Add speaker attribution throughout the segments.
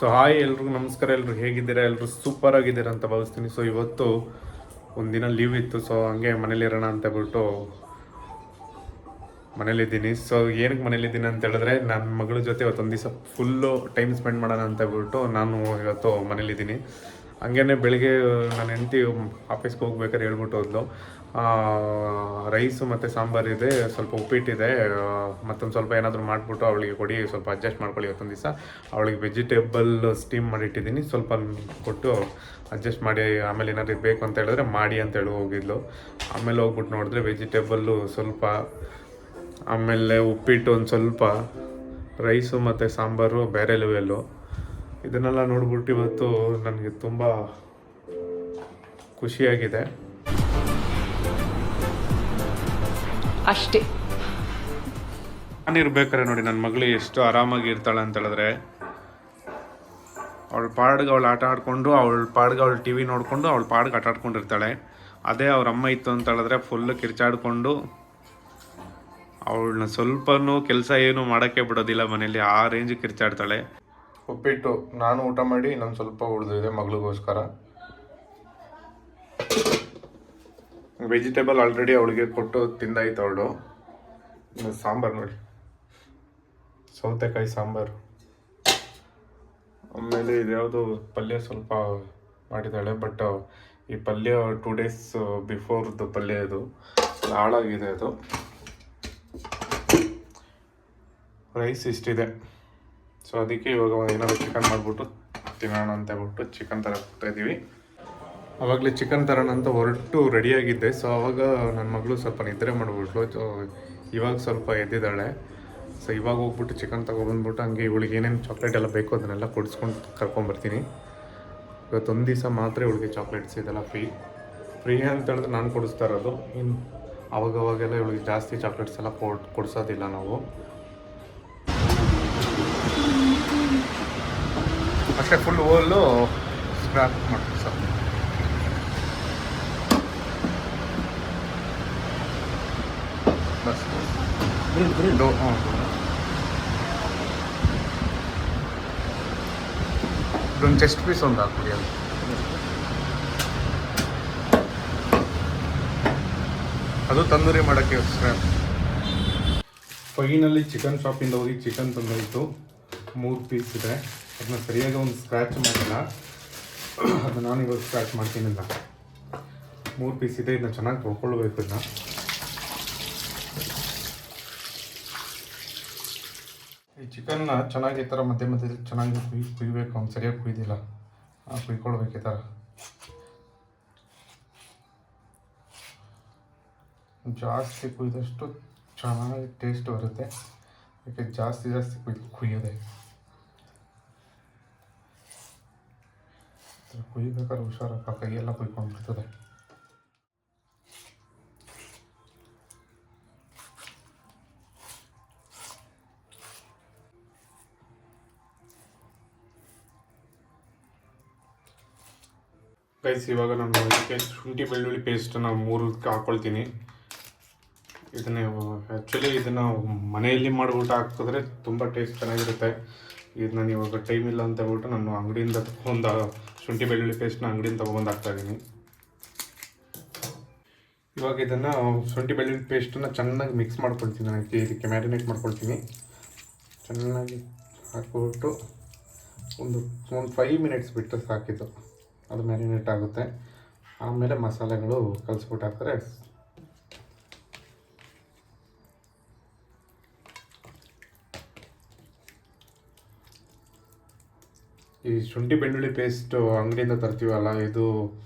Speaker 1: So hi ಎಲ್ರಿಗೂ ನಮಸ್ಕಾರ. ಎಲ್ಲರೂ ಹೇಗಿದ್ದೀರಾ? ಎಲ್ಲರೂ ಸೂಪರ್ ಆಗಿದ್ದೀರಾ ಅಂತ ಭಾವಿಸ್ತೀನಿ. ಸೊ ಇವತ್ತು ಒಂದಿನ ಲೀವ್ ಇತ್ತು, ಸೊ ಹಂಗೆ ಮನೇಲಿರೋಣ ಅಂತ ಹೇಳ್ಬಿಟ್ಟು ಮನೇಲಿದ್ದೀನಿ. ಸೊ ಏನಕ್ಕೆ ಮನೇಲಿದ್ದೀನಿ ಅಂತ ಹೇಳಿದ್ರೆ, ನನ್ನ ಮಗಳ ಜೊತೆ ಇವತ್ತೊಂದು ದಿವಸ ಫುಲ್ಲು ಟೈಮ್ ಸ್ಪೆಂಡ್ ಮಾಡೋಣ ಅಂತ ಹೇಳ್ಬಿಟ್ಟು ನಾನು ಇವತ್ತು ಮನೇಲಿದ್ದೀನಿ. ಹಂಗೇ ಬೆಳಿಗ್ಗೆ ನನ್ನ ಹೆಂಡತಿ ಆಫೀಸ್ಗೆ ಹೋಗ್ಬೇಕಾದ್ರೆ ಹೇಳ್ಬಿಟ್ಟು ಹೋದ್ಲು, ರೈಸು ಮತ್ತು ಸಾಂಬಾರಿದೆ, ಸ್ವಲ್ಪ ಉಪ್ಪಿಟ್ಟಿದೆ, ಮತ್ತೊಂದು ಸ್ವಲ್ಪ ಏನಾದರೂ ಮಾಡಿಬಿಟ್ಟು ಅವಳಿಗೆ ಕೊಡಿ, ಸ್ವಲ್ಪ ಅಡ್ಜಸ್ಟ್ ಮಾಡ್ಕೊಳ್ಳಿ ಇವತ್ತೊಂದು ದಿವಸ. ಅವಳಿಗೆ ವೆಜಿಟೇಬಲ್ ಸ್ಟೀಮ್ ಮಾಡಿಟ್ಟಿದ್ದೀನಿ, ಸ್ವಲ್ಪ ಕೊಟ್ಟು ಅಡ್ಜಸ್ಟ್ ಮಾಡಿ, ಆಮೇಲೆ ಏನಾದರೂ ಬೇಕು ಅಂತ ಹೇಳಿದ್ರೆ ಮಾಡಿ ಅಂತ ಹೇಳಿ ಹೋಗಿದ್ಲು. ಆಮೇಲೆ ಹೋಗ್ಬಿಟ್ಟು ನೋಡಿದ್ರೆ ವೆಜಿಟೇಬಲ್ಲು ಸ್ವಲ್ಪ, ಆಮೇಲೆ ಉಪ್ಪಿಟ್ಟು ಒಂದು ಸ್ವಲ್ಪ, ರೈಸು ಮತ್ತು ಸಾಂಬಾರು ಬೇರೆ ಲೆವೆಲ್ಲು. ಇದನ್ನೆಲ್ಲ ನೋಡ್ಬಿಟ್ಟು ಇವತ್ತು ನನಗೆ ತುಂಬ ಖುಷಿಯಾಗಿದೆ
Speaker 2: ಅಷ್ಟೇ.
Speaker 1: ನಾನಿರ್ಬೇಕಾದ್ರೆ ನೋಡಿ ನನ್ನ ಮಗಳು ಎಷ್ಟು ಆರಾಮಾಗಿ ಇರ್ತಾಳೆ ಅಂತ ಹೇಳಿದ್ರೆ, ಅವಳ ಪಾಡ್ಗೆ ಅವಳು ಆಟ ಆಡಿಕೊಂಡು, ಅವಳ ಪಾಡ್ಗೆ ಅವಳು ಟಿ ವಿ ನೋಡಿಕೊಂಡು, ಅವಳ ಪಾಡ್ಗೆ ಆಟ ಆಡ್ಕೊಂಡಿರ್ತಾಳೆ. ಅದೇ ಅವ್ರ ಅಮ್ಮ ಇತ್ತು ಅಂತ ಹೇಳಿದ್ರೆ ಫುಲ್ಲು ಕಿರ್ಚಾಡ್ಕೊಂಡು, ಅವಳನ್ನ ಸ್ವಲ್ಪನೂ ಕೆಲಸ ಏನು ಮಾಡೋಕ್ಕೆ ಬಿಡೋದಿಲ್ಲ ಮನೇಲಿ, ಆ ರೇಂಜಿಗೆ ಕಿರ್ಚಾಡ್ತಾಳೆ. ಉಪ್ಪಿಟ್ಟು ನಾನು ಊಟ ಮಾಡಿ ಇನ್ನೊಂದು ಸ್ವಲ್ಪ ಉಳಿದಿದೆ ಮಗಳಿಗೋಸ್ಕರ. ವೆಜಿಟೇಬಲ್ ಆಲ್ರೆಡಿ ಅವಳಿಗೆ ಕೊಟ್ಟು ತಿಂದಾಯ್ತು ಅವಳು. ಸಾಂಬಾರು ನೋಡಿ, ಸೌತೆಕಾಯಿ ಸಾಂಬಾರು. ಆಮೇಲೆ ಇದ್ಯಾವುದು ಪಲ್ಯ ಸ್ವಲ್ಪ ಮಾಡಿದ್ದಾಳೆ, ಬಟ್ ಈ ಪಲ್ಯ 2 days ಬಿಫೋರ್ದು ಪಲ್ಯ, ಇದು ಹಾಳಾಗಿದೆ. ಅದು ರೈಸ್ ಇಷ್ಟಿದೆ. ಸೊ ಅದಕ್ಕೆ ಇವಾಗ ಏನಾದರೂ ಚಿಕನ್ ಮಾಡಿಬಿಟ್ಟು ತಿನ್ನೋಣ ಅಂತ ಹೇಳ್ಬಿಟ್ಟು ಚಿಕನ್ ತರಕ್ತಾ ಇದ್ದೀವಿ. ಆವಾಗಲೇ ಚಿಕನ್ ತರೋಣ ಅಂತ ಹೊರಟು ರೆಡಿಯಾಗಿದ್ದೆ. ಸೊ ಆವಾಗ ನನ್ನ ಮಗಳು ಸ್ವಲ್ಪ ನಿದ್ರೆ ಮಾಡಿಬಿಟ್ಲು. ಸೊ ಇವಾಗ ಸ್ವಲ್ಪ ಎದ್ದಿದ್ದಾಳೆ. ಸೊ ಇವಾಗ ಹೋಗ್ಬಿಟ್ಟು ಚಿಕನ್ ತೊಗೊಬಂದ್ಬಿಟ್ಟು ಹಂಗೆ ಇವಳಿಗೆ ಏನೇನು ಚಾಕ್ಲೇಟ್ ಎಲ್ಲ ಬೇಕು ಅದನ್ನೆಲ್ಲ ಕೊಡಿಸ್ಕೊಂಡು ಕರ್ಕೊಂಬರ್ತೀನಿ. ಇವತ್ತೊಂದು ದಿವಸ ಮಾತ್ರ ಇವಳಿಗೆ ಚಾಕ್ಲೇಟ್ಸ್ ಇದೆಲ್ಲ ಫ್ರೀ ಅಂತ ಹೇಳಿದ್ರೆ ನಾನು ಕೊಡಿಸ್ತಾ ಇರೋದು. ಇನ್ನು ಅವಾಗವಾಗೆಲ್ಲ ಇವಳಿಗೆ ಜಾಸ್ತಿ ಚಾಕ್ಲೇಟ್ಸ್ ಎಲ್ಲ ಕೊಡಿಸೋದಿಲ್ಲ ನಾವು. ಅಷ್ಟೇ, ಫುಲ್ ಓಲು ಸ್ಕ್ರಾಪ್ ಮಾಡ್ತೀವಿ ಸರ್. ಬಸ್ ಇದೊಂದು ಚೆಸ್ಟ್ ಪೀಸ್ ಒಂದು ಹಾಕ್ಬಿಡಿ. ಅದು ತಂದೂರಿ ಮಾಡೋಕ್ಕೆ ಸ್ಕ್ರಾಪ್. ಫೈನಲ್ಲಿ ಚಿಕನ್ ಶಾಪಿಂದ ಹೋಗಿ ಚಿಕನ್ ತಂದಾಯಿತು. 3 ಪೀಸ್ ಇದೆ. ಅದನ್ನ ಸರಿಯಾಗಿ ಒಂದು ಸ್ಕ್ರ್ಯಾಚ್ ಮಾಡಿಲ್ಲ, ಅದು ನಾನು ಇವಾಗ ಸ್ಕ್ರ್ಯಾಚ್ ಮಾಡ್ತೀನಿಲ್ಲ. 3 ಪೀಸ್ ಇದೆ. ಇದನ್ನ ಚೆನ್ನಾಗಿ ತೊಳ್ಕೊಳ್ಬೇಕು. ಇದನ್ನ ಈ ಚಿಕನ್ನ ಚೆನ್ನಾಗಿ ಈ ಥರ ಮಧ್ಯೆ ಮಧ್ಯದಲ್ಲಿ ಚೆನ್ನಾಗಿ ಕುಯ್ಬೇಕು. ಅವ್ನು ಸರಿಯಾಗಿ ಕುಯ್ದಿಲ್ಲ, ಕುಯ್ಕೊಳ್ಬೇಕು ಈ ಥರ. ಜಾಸ್ತಿ ಕುಯ್ದಷ್ಟು ಚೆನ್ನಾಗಿ ಟೇಸ್ಟ್ ಬರುತ್ತೆ. ಯಾಕೆ ಜಾಸ್ತಿ ಕುಯ್ಯೋದೆ. ಕುಯ್ಬೇಕಾದ್ರೆ ಹುಷಾರಪ್ಪ, ಕೈಯೆಲ್ಲ ಕುಯ್ಕೊಂಡ್ಬಿಡ್ತದೆ. ಗೈಸ್, ಇವಾಗ ನಾನು ಇದಕ್ಕೆ ಶುಂಠಿ ಬೆಳ್ಳುಳ್ಳಿ ಪೇಸ್ಟನ್ನು 3 ಹಾಕ್ಕೊಳ್ತೀನಿ. ಇದನ್ನು ಮನೆಯಲ್ಲಿ ಮಾಡಿಬಿಟ್ಟು ಹಾಕಿದ್ರೆ ತುಂಬ ಟೇಸ್ಟ್ ಚೆನ್ನಾಗಿರುತ್ತೆ. ಇದು ನಾನು ಇವಾಗ ಟೈಮ್ ಇಲ್ಲ ಅಂತ ಹೇಳ್ಬಿಟ್ಟು ನಾನು ಅಂಗಡಿಯಿಂದ ತೊಗೊಂಡು ಶುಂಠಿ ಬೆಳ್ಳುಳ್ಳಿ ಪೇಸ್ಟ್ನ ಅಂಗಡಿಯಿಂದ ತೊಗೊಂಡು ಹಾಕ್ತಾಯಿದ್ದೀನಿ. ಇವಾಗ ಇದನ್ನು ಶುಂಠಿ ಬೆಳ್ಳುಳ್ಳಿ ಪೇಸ್ಟನ್ನು ಚೆನ್ನಾಗಿ ಮಿಕ್ಸ್ ಮಾಡ್ಕೊಳ್ತೀನಿ. ನನಗೆ ಇದಕ್ಕೆ ಮ್ಯಾರಿನೇಟ್ ಮಾಡ್ಕೊಳ್ತೀನಿ. ಚೆನ್ನಾಗಿ ಹಾಕ್ಬಿಟ್ಟು ಒಂದು 5 ಮಿನಿಟ್ಸ್ ಬಿಟ್ಟು ಸಾಕಿದ್ದು, ಅದು ಮ್ಯಾರಿನೇಟ್ ಆಗುತ್ತೆ. ಆಮೇಲೆ ಮಸಾಲೆಗಳು ಕಲಿಸ್ಬಿಟ್ಟು ಹಾಕಿದ್ರೆ ಈ ಶುಂಠಿ ಬೆಳ್ಳುಳ್ಳಿ ಪೇಸ್ಟು ಅಂಗಡಿಯಿಂದ ತರ್ತೀವಲ್ಲ, ಇದು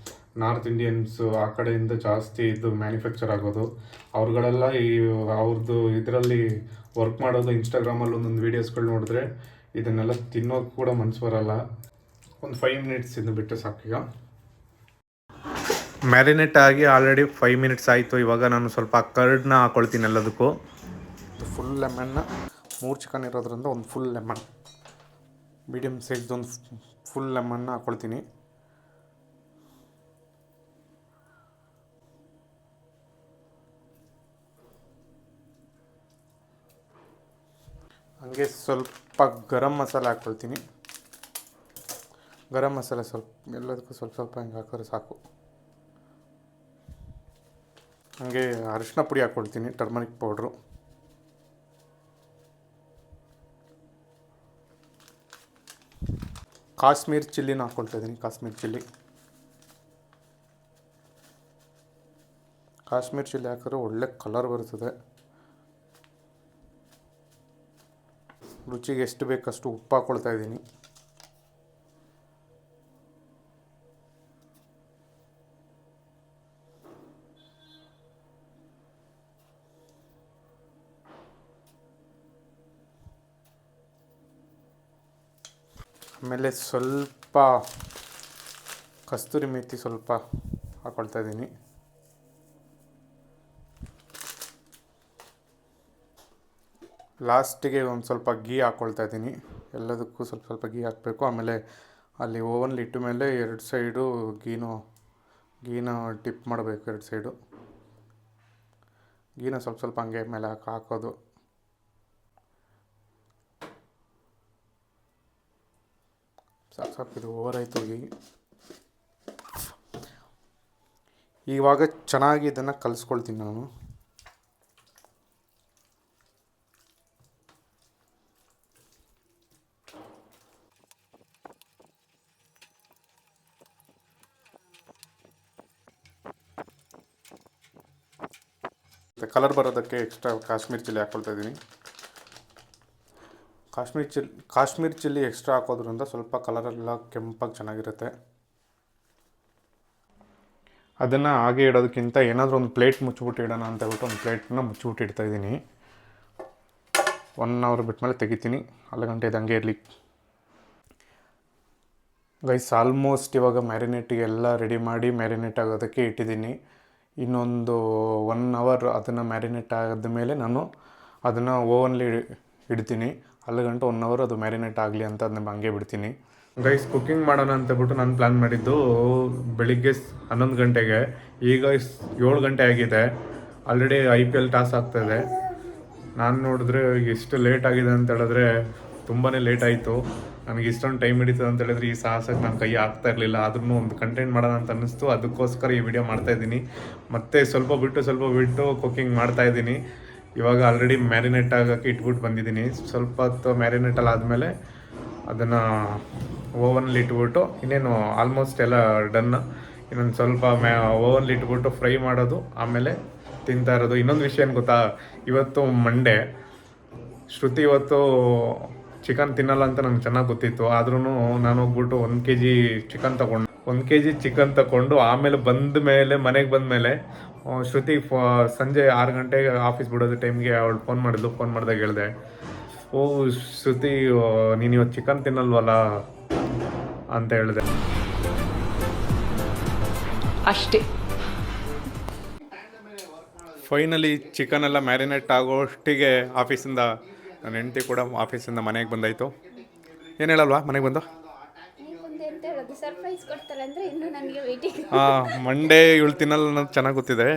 Speaker 1: ನಾರ್ತ್ ಇಂಡಿಯನ್ಸು ಆ ಕಡೆಯಿಂದ ಜಾಸ್ತಿ ಇದು ಮ್ಯಾನುಫ್ಯಾಕ್ಚರ್ ಆಗೋದು. ಅವ್ರುಗಳೆಲ್ಲ ಅವ್ರದ್ದು ಇದರಲ್ಲಿ ವರ್ಕ್ ಮಾಡೋದು. ಇನ್ಸ್ಟಾಗ್ರಾಮಲ್ಲಿ ಒಂದೊಂದು ವೀಡಿಯೋಸ್ಗಳು ನೋಡಿದ್ರೆ ಇದನ್ನೆಲ್ಲ ತಿನ್ನೋಕೆ ಕೂಡ ಮನಸ್ಸು ಬರೋಲ್ಲ. ಒಂದು 5 ಮಿನಿಟ್ಸ್ ಇನ್ನು ಬಿಟ್ಟು ಸಾಕೀಗ. ಮ್ಯಾರಿನೇಟ್ ಆಗಿ ಆಲ್ರೆಡಿ 5 ಮಿನಿಟ್ಸ್ ಆಯಿತು. ಇವಾಗ ನಾನು ಸ್ವಲ್ಪ ಕರ್ಡ್ನ ಹಾಕ್ಕೊಳ್ತೀನಿ ಎಲ್ಲದಕ್ಕೂ. ಫುಲ್ ಲೆಮನ್ನ 3 ಚಿಕನ್ ಇರೋದ್ರಿಂದ ಒಂದು ಫುಲ್ ಲೆಮನ್, ಮೀಡಿಯಮ್ ಸೈಜ್ದೊಂದು ಫುಲ್ ಲೆಮನ್ನ ಹಾಕ್ಕೊಳ್ತೀನಿ. ಹಾಗೆ ಸ್ವಲ್ಪ ಗರಂ ಮಸಾಲೆ ಹಾಕ್ಕೊಳ್ತೀನಿ. ಗರಂ ಮಸಾಲೆ ಸ್ವಲ್ಪ ಎಲ್ಲದಕ್ಕೂ ಸ್ವಲ್ಪ ಸ್ವಲ್ಪ ಹಿಂಗೆ ಹಾಕಿದ್ರೆ ಸಾಕು. ಹಾಗೆ ಅರಿಶಿನ ಪುಡಿ ಹಾಕ್ಕೊಳ್ತೀನಿ, ಟರ್ಮರಿಕ್ ಪೌಡ್ರು. ಕಾಶ್ಮೀರ್ ಚಿಲ್ಲಿನ ಹಾಕ್ಕೊಳ್ತಾ ಇದ್ದೀನಿ. ಕಾಶ್ಮೀರ್ ಚಿಲ್ಲಿ ಹಾಕಿದ್ರೆ ಒಳ್ಳೆ ಕಲರ್ ಬರ್ತದೆ. ರುಚಿಗೆ ಎಷ್ಟು ಬೇಕಷ್ಟು ಉಪ್ಪು ಹಾಕ್ಕೊಳ್ತಾ ಇದ್ದೀನಿ. ಆಮೇಲೆ ಸ್ವಲ್ಪ ಕಸ್ತೂರಿ ಮೇಥಿ ಸ್ವಲ್ಪ ಹಾಕ್ಕೊಳ್ತಾ ಇದ್ದೀನಿ. ಲಾಸ್ಟಿಗೆ ಒಂದು ಸ್ವಲ್ಪ ಗೀ ಹಾಕ್ಕೊಳ್ತಾ ಇದ್ದೀನಿ. ಎಲ್ಲದಕ್ಕೂ ಸ್ವಲ್ಪ ಸ್ವಲ್ಪ ಗೀ ಹಾಕಬೇಕು. ಆಮೇಲೆ ಅಲ್ಲಿ ಓವನ್ಲಿ ಇಟ್ಟ ಮೇಲೆ 2 ಸೈಡು ಗೀನ ಟಿಪ್ ಮಾಡಬೇಕು. 2 ಸೈಡು ಗೀನ ಸ್ವಲ್ಪ ಸ್ವಲ್ಪ ಹಂಗೆ ಮೇಲೆ ಹಾಕೋದು. ಸಾಕು, ಇದು ಓವರ್ ಆಯಿತು ಗೀ. ಇವಾಗ ಚೆನ್ನಾಗಿ ಇದನ್ನು ಕಲಿಸ್ಕೊಳ್ತೀನಿ ನಾನು. ಕಲರ್ ಬರೋದಕ್ಕೆ ಎಕ್ಸ್ಟ್ರಾ ಕಾಶ್ಮೀರ್ ಚಿಲ್ಲಿ ಹಾಕ್ಕೊಳ್ತಾ ಇದ್ದೀನಿ. ಕಾಶ್ಮೀರ್ ಚಿಲ್ಲಿ ಎಕ್ಸ್ಟ್ರಾ ಹಾಕೋದ್ರಿಂದ ಸ್ವಲ್ಪ ಕಲರೆಲ್ಲ ಕೆಂಪಾಗಿ ಚೆನ್ನಾಗಿರುತ್ತೆ. ಅದನ್ನು ಹಾಗೆ ಇಡೋದಕ್ಕಿಂತ ಏನಾದರೂ ಒಂದು ಪ್ಲೇಟ್ ಮುಚ್ಚಿಬಿಟ್ಟು ಇಡೋಣ ಅಂತ ಹೇಳ್ಬಿಟ್ಟು ಒಂದು ಪ್ಲೇಟ್ನ ಮುಚ್ಚಿಬಿಟ್ಟು ಇಡ್ತಾಯಿದ್ದೀನಿ. 1 ಅವರ್ ಬಿಟ್ಮೇಲೆ ತೆಗಿತೀನಿ. 4 ಗಂಟೆ ಇದ್ದಂಗೆ ಇರಲಿ. ಗೈಸ್, ಆಲ್ಮೋಸ್ಟ್ ಇವಾಗ ಮ್ಯಾರಿನೇಟಿಗೆ ಎಲ್ಲ ರೆಡಿ ಮಾಡಿ ಮ್ಯಾರಿನೇಟ್ ಆಗೋದಕ್ಕೆ ಇಟ್ಟಿದ್ದೀನಿ. ಇನ್ನೊಂದು 1 ಅವರ್ ಅದನ್ನು ಮ್ಯಾರಿನೇಟ್ ಆದಮೇಲೆ ನಾನು ಅದನ್ನು ಓವನ್ಲಿ ಇಡ್ತೀನಿ. 4 ಗಂಟೆ 1 ಅವರ್ ಅದು ಮ್ಯಾರಿನೇಟ್ ಆಗಲಿ ಅಂತ ಅದನ್ನ ಹಂಗೆ ಬಿಡ್ತೀನಿ. ಗೈಸ್, ಕುಕ್ಕಿಂಗ್ ಮಾಡೋಣ ಅಂತಬಿಟ್ಟು ನಾನು ಪ್ಲ್ಯಾನ್ ಮಾಡಿದ್ದು ಬೆಳಿಗ್ಗೆ 11 ಗಂಟೆಗೆ. ಈಗ 7 ಗಂಟೆ ಆಗಿದೆ. ಆಲ್ರೆಡಿ IPL ಟಾಸ್ ಆಗ್ತಾಯಿದೆ. ನಾನು ನೋಡಿದ್ರೆ ಎಷ್ಟು ಲೇಟ್ ಆಗಿದೆ ಅಂತ ಹೇಳಿದ್ರೆ ತುಂಬಾ ಲೇಟ್ ಆಯಿತು. ನನಗೆ ಇಷ್ಟೊಂದು ಟೈಮ್ ಹಿಡಿತದೆ ಅಂತ ಹೇಳಿದ್ರೆ ಈ ಸಾಹಸಕ್ಕೆ ನಾನು ಕೈ ಹಾಕ್ತಾ ಇರಲಿಲ್ಲ. ಆದ್ರೂ ಒಂದು ಕಂಟೆಂಟ್ ಮಾಡೋಣ ಅಂತ ಅನ್ನಿಸ್ತು. ಅದಕ್ಕೋಸ್ಕರ ಈ ವಿಡಿಯೋ ಮಾಡ್ತಾಯಿದ್ದೀನಿ. ಮತ್ತು ಸ್ವಲ್ಪ ಬಿಟ್ಟು ಕುಕ್ಕಿಂಗ್ ಮಾಡ್ತಾಯಿದ್ದೀನಿ. ಇವಾಗ ಆಲ್ರೆಡಿ ಮ್ಯಾರಿನೇಟ್ ಆಗೋಕ್ಕೆ ಇಟ್ಬಿಟ್ಟು ಬಂದಿದ್ದೀನಿ. ಸ್ವಲ್ಪ ಹೊತ್ತು ಮ್ಯಾರಿನೇಟಲ್ಲಿ ಆದಮೇಲೆ ಅದನ್ನು ಓವನಲ್ಲಿ ಇಟ್ಬಿಟ್ಟು ಇನ್ನೇನು ಆಲ್ಮೋಸ್ಟ್ ಎಲ್ಲ ಡನ್. ಇನ್ನೊಂದು ಸ್ವಲ್ಪ ಓವನಲ್ಲಿ ಇಟ್ಬಿಟ್ಟು ಫ್ರೈ ಮಾಡೋದು, ಆಮೇಲೆ ತಿಂತಾ ಇರೋದು. ಇನ್ನೊಂದು ವಿಷಯ ಏನು ಗೊತ್ತಾ, ಇವತ್ತು ಮಂಡೇ. ಶ್ರುತಿ ಇವತ್ತು ಚಿಕನ್ ತಿನ್ನಲ್ಲ ಅಂತ ನನಗೆ ಚೆನ್ನಾಗಿ ಗೊತ್ತಿತ್ತು. ಆದ್ರೂ ನಾನು ಹೋಗ್ಬಿಟ್ಟು 1 kg ಚಿಕನ್ ತಗೊಂಡು ಆಮೇಲೆ ಮನೆಗೆ ಬಂದ ಮೇಲೆ ಶ್ರುತಿ ಸಂಜೆ 6 ಗಂಟೆಗೆ ಆಫೀಸ್ ಬಿಡೋದು ಟೈಮ್ಗೆ ಅವಳು ಫೋನ್ ಮಾಡಿದಾಗ ಹೇಳಿದೆ, ಓ ಶ್ರುತಿ, ನೀನು ಇವತ್ತು ಚಿಕನ್ ತಿನ್ನಲ್ವಲ್ಲ ಅಂತ ಹೇಳಿದೆ.
Speaker 2: ಅಷ್ಟೇ.
Speaker 1: ಫೈನಲಿ ಚಿಕನ್ ಎಲ್ಲ ಮ್ಯಾರಿನೇಟ್ ಆಗೋಷ್ಟಿಗೆ ಆಫೀಸಿಂದ ನನ್ನ ಹೆಂಡತಿ ಕೂಡ ಆಫೀಸಿಂದ ಮನೆಗೆ ಬಂದಾಯಿತು. ಏನು ಹೇಳಲ್ವಾ ಮನೆಗೆ ಬಂದು? ಮಂಡೇ ಇವಳು ತಿನ್ನಲ್ಲ ಅನ್ನೋದು ಚೆನ್ನಾಗಿ ಗೊತ್ತಿದೆ.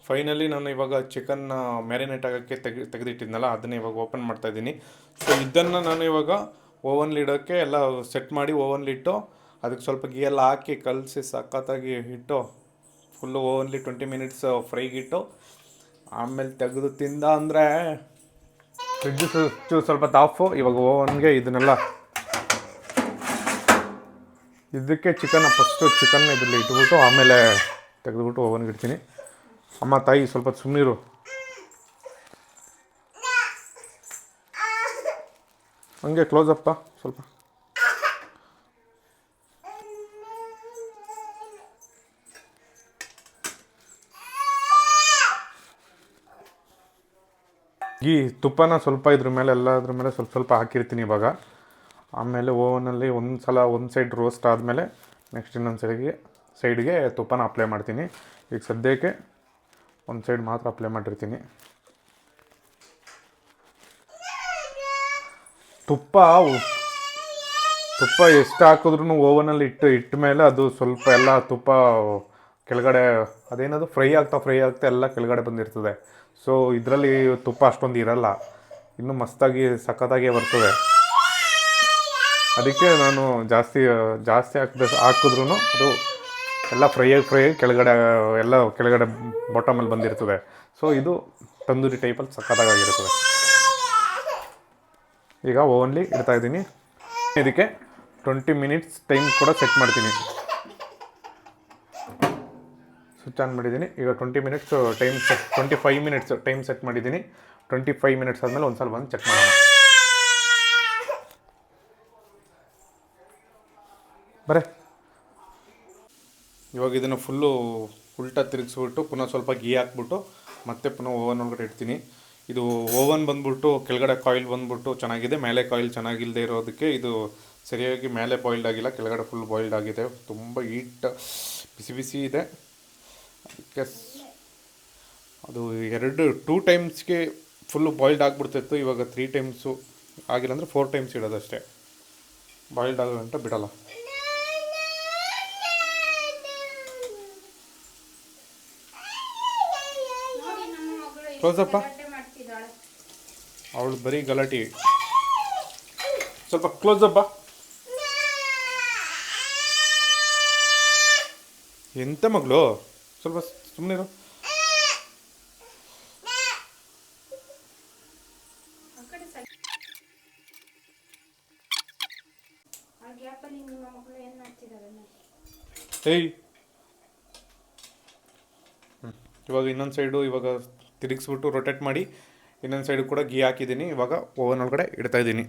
Speaker 1: ಫೈನಲಿ ನಾನು ಇವಾಗ ಚಿಕನ್ನ ಮ್ಯಾರಿನೇಟ್ ಆಗೋಕ್ಕೆ ತೆಗೆದಿಟ್ಟಿದ್ನಲ್ಲ, ಅದನ್ನು ಇವಾಗ ಓಪನ್ ಮಾಡ್ತಾಯಿದ್ದೀನಿ. ಸೊ ಇದನ್ನು ನಾನು ಇವಾಗ ಓವನ್ಲಿ ಇಡೋಕ್ಕೆ ಎಲ್ಲ ಸೆಟ್ ಮಾಡಿ ಓವನ್ಲಿಟ್ಟು ಅದಕ್ಕೆ ಸ್ವಲ್ಪ ಗೀ ಎಲ್ಲ ಹಾಕಿ ಕಲಸಿ ಸಖತ್ತಾಗಿ ಇಟ್ಟು ಫುಲ್ಲು ಓವನ್ಲಿ 20 ಮಿನಿಟ್ಸ್ ಫ್ರೈಗಿಟ್ಟು ಆಮೇಲೆ ತೆಗೆದು ತಿಂದ ಅಂದರೆ ಫ್ರಿಡ್ಜು ಸ್ವಲ್ಪ ತಾಫು. ಇವಾಗ ಓವನ್ಗೆ ಇದನ್ನೆಲ್ಲ ಇದಕ್ಕೆ ಫಸ್ಟು ಚಿಕನ್ ಇದರಲ್ಲಿ ಇಟ್ಬಿಟ್ಟು ಆಮೇಲೆ ತೆಗೆದುಬಿಟ್ಟು ಓವನ್ಗೆ ಇಡ್ತೀನಿ. ಅಮ್ಮ ತಾಯಿ ಸ್ವಲ್ಪ ಸುಮ್ಮನಿರು. ಹಂಗೆ ಕ್ಲೋಸಪ್ಪ ಸ್ವಲ್ಪ. ತುಪ್ಪನ ಸ್ವಲ್ಪ ಇದ್ರ ಮೇಲೆ ಸ್ವಲ್ಪ ಸ್ವಲ್ಪ ಹಾಕಿರ್ತೀನಿ ಇವಾಗ. ಆಮೇಲೆ ಓವನಲ್ಲಿ ಒಂದು ಸೈಡ್ ರೋಸ್ಟ್ ಆದಮೇಲೆ ನೆಕ್ಸ್ಟ್ ಇನ್ನೊಂದು ಸೈಡ್ಗೆ ತುಪ್ಪನ ಅಪ್ಲೈ ಮಾಡ್ತೀನಿ. ಈಗ ಸದ್ಯಕ್ಕೆ ಒಂದು ಸೈಡ್ ಮಾತ್ರ ಅಪ್ಲೈ ಮಾಡಿರ್ತೀನಿ. ತುಪ್ಪ ಎಷ್ಟು ಹಾಕಿದ್ರೂ ಓವನಲ್ಲಿ ಇಟ್ಟ ಮೇಲೆ ಅದು ಸ್ವಲ್ಪ ಎಲ್ಲ ತುಪ್ಪ ಕೆಳಗಡೆ ಅದೇನದು ಫ್ರೈ ಆಗ್ತಾ ಎಲ್ಲ ಕೆಳಗಡೆ ಬಂದಿರ್ತದೆ. ಸೊ ಇದರಲ್ಲಿ ತುಪ್ಪ ಅಷ್ಟೊಂದು ಇರಲ್ಲ, ಇನ್ನೂ ಮಸ್ತಾಗಿ ಸಖತ್ತಾಗಿ ಬರ್ತದೆ. ಅದಕ್ಕೆ ನಾನು ಜಾಸ್ತಿ ಹಾಕಿದ್ರೂ ಅದು ಎಲ್ಲ ಫ್ರೈ ಕೆಳಗಡೆ ಎಲ್ಲ ಕೆಳಗಡೆ ಬಾಟಮಲ್ಲಿ ಬಂದಿರ್ತದೆ. ಸೊ ಇದು ತಂದೂರಿ ಟೈಪಲ್ಲಿ ಸಖತ್ತಾಗಿರ್ತದೆ. ಈಗ ಓನ್ಲಿ ಇಡ್ತಾಯಿದ್ದೀನಿ. ಇದಕ್ಕೆ 20 ಮಿನಿಟ್ಸ್ ಟೈಮ್ ಕೂಡ ಸೆಟ್ ಮಾಡ್ತೀನಿ. ಸ್ವಿಚ್ ಆನ್ ಮಾಡಿದ್ದೀನಿ. ಈಗ 25 ಮಿನಿಟ್ಸ್ ಟೈಮ್ ಸೆಟ್ ಮಾಡಿದ್ದೀನಿ. 25 ಮಿನಿಟ್ಸ್ ಆದಮೇಲೆ ಒಂದು ಸಲ ಬಂದು ಚೆಕ್ ಮಾಡೋಣ. ಬರೇ ಇವಾಗ ಇದನ್ನು ಫುಲ್ಲು ಉಲ್ಟಾ ತಿರುಗಿಸ್ಬಿಟ್ಟು ಪುನಃ ಸ್ವಲ್ಪ ಗೀ ಹಾಕ್ಬಿಟ್ಟು ಮತ್ತೆ ಪುನಃ ಓವನ್ ಒಳಗಡೆ ಇಡ್ತೀನಿ. ಇದು ಓವನ್ ಬಂದ್ಬಿಟ್ಟು ಕೆಳಗಡೆ ಕಾಯಿಲ್ ಬಂದ್ಬಿಟ್ಟು ಚೆನ್ನಾಗಿದೆ, ಮೇಲೆ ಕಾಯಿಲ್ ಚೆನ್ನಾಗಿಲ್ಲದೆ ಇರೋದಕ್ಕೆ ಇದು ಸರಿಯಾಗಿ ಮೇಲೆ ಬಾಯ್ಲ್ಡ್ ಆಗಿಲ್ಲ, ಕೆಳಗಡೆ ಫುಲ್ ಬಾಯ್ಲ್ಡ್ ಆಗಿದೆ. ತುಂಬ ಹೀಟ್ ಬಿಸಿ ಇದೆ. ಅದಕ್ಕೆ ಅದು 2 ಟೈಮ್ಸ್ಗೆ ಫುಲ್ಲು ಬಾಯ್ಲ್ಡ್ ಆಗಿಬಿಡ್ತಿತ್ತು. ಇವಾಗ 3 ಟೈಮ್ಸು ಆಗಿಲ್ಲ ಅಂದರೆ 4 ಟೈಮ್ಸ್ ಇಡೋದಷ್ಟೇ. ಬಾಯ್ಲ್ಡ್ ಆಗೋ ಗಂಟ ಬಿಡಲ್ಲ. ಕ್ಲೋಸಪ್ಪ, ಅವಳು ಬರೀ ಗಲಾಟಿ. ಸ್ವಲ್ಪ ಕ್ಲೋಸಪ್ಪ. ಎಂತ ಮಗಳು, ಸ್ವಲ್ಪ ಸುಮ್ಮನಿರು. ಏಯ್, ಇವಾಗ ಇನ್ನೊಂದು ಸೈಡು ಇವಾಗ ತಿರುಗಿಸ್ಬಿಟ್ಟು ರೊಟೇಟ್ ಮಾಡಿ ಇನ್ನೊಂದು ಸೈಡು ಕೂಡ ಗೀ ಹಾಕಿದ್ದೀನಿ. ಇವಾಗ ಓವನ್ ಒಳಗಡೆ ಇಡ್ತಾಯಿದ್ದೀನಿ.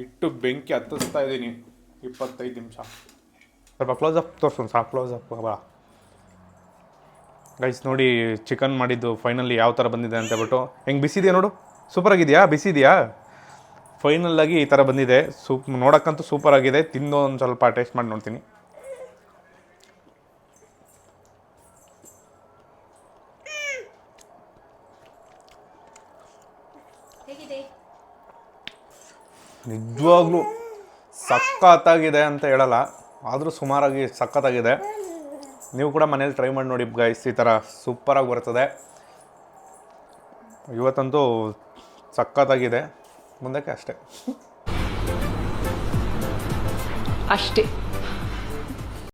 Speaker 1: ಇಟ್ಟು ಬೆಂಕಿ ಹತ್ತಿಸ್ತಾ ಇದ್ದೀನಿ 25 ನಿಮಿಷ. ಸ್ವಲ್ಪ ಕ್ಲೋಸಪ್ ತೋರಿಸೋಣ. ಸಾಕು ಕ್ಲೋಸಪ್ ಬಾ ಗೈಸ್. ನೋಡಿ ಚಿಕನ್ ಮಾಡಿದ್ದು ಫೈನಲಿ ಯಾವ ಥರ ಬಂದಿದೆ ಅಂತ ಹೇಳ್ಬಿಟ್ಟು. ಹೆಂಗೆ ಬಿಸಿದೆಯಾ ನೋಡು, ಸೂಪರಾಗಿದೆಯಾ, ಬಿಸಿದೆಯಾ. ಫೈನಲ್ಲಾಗಿ ಈ ಥರ ಬಂದಿದೆ. ನೋಡೋಕ್ಕಂತೂ ಸೂಪರಾಗಿದೆ. ತಿಂದು ಒಂದು ಸ್ವಲ್ಪ ಟೇಸ್ಟ್ ಮಾಡಿ ನೋಡ್ತೀನಿ. ನಿಜವಾಗ್ಲೂ ಸಖತ್ತಾಗಿದೆ ಅಂತ ಹೇಳಲ್ಲ, ಆದರೂ ಸುಮಾರಾಗಿ ಸಖತ್ತಾಗಿದೆ. ನೀವು ಕೂಡ ಮನೇಲಿ ಟ್ರೈ ಮಾಡಿ ನೋಡಿ ಗೈಸ್. ಈ ಥರ ಸೂಪರಾಗಿ ಬರ್ತದೆ. ಇವತ್ತಂತೂ ಸಖತ್ತಾಗಿದೆ. ಮುಂದಕ್ಕೆ ಅಷ್ಟೇ.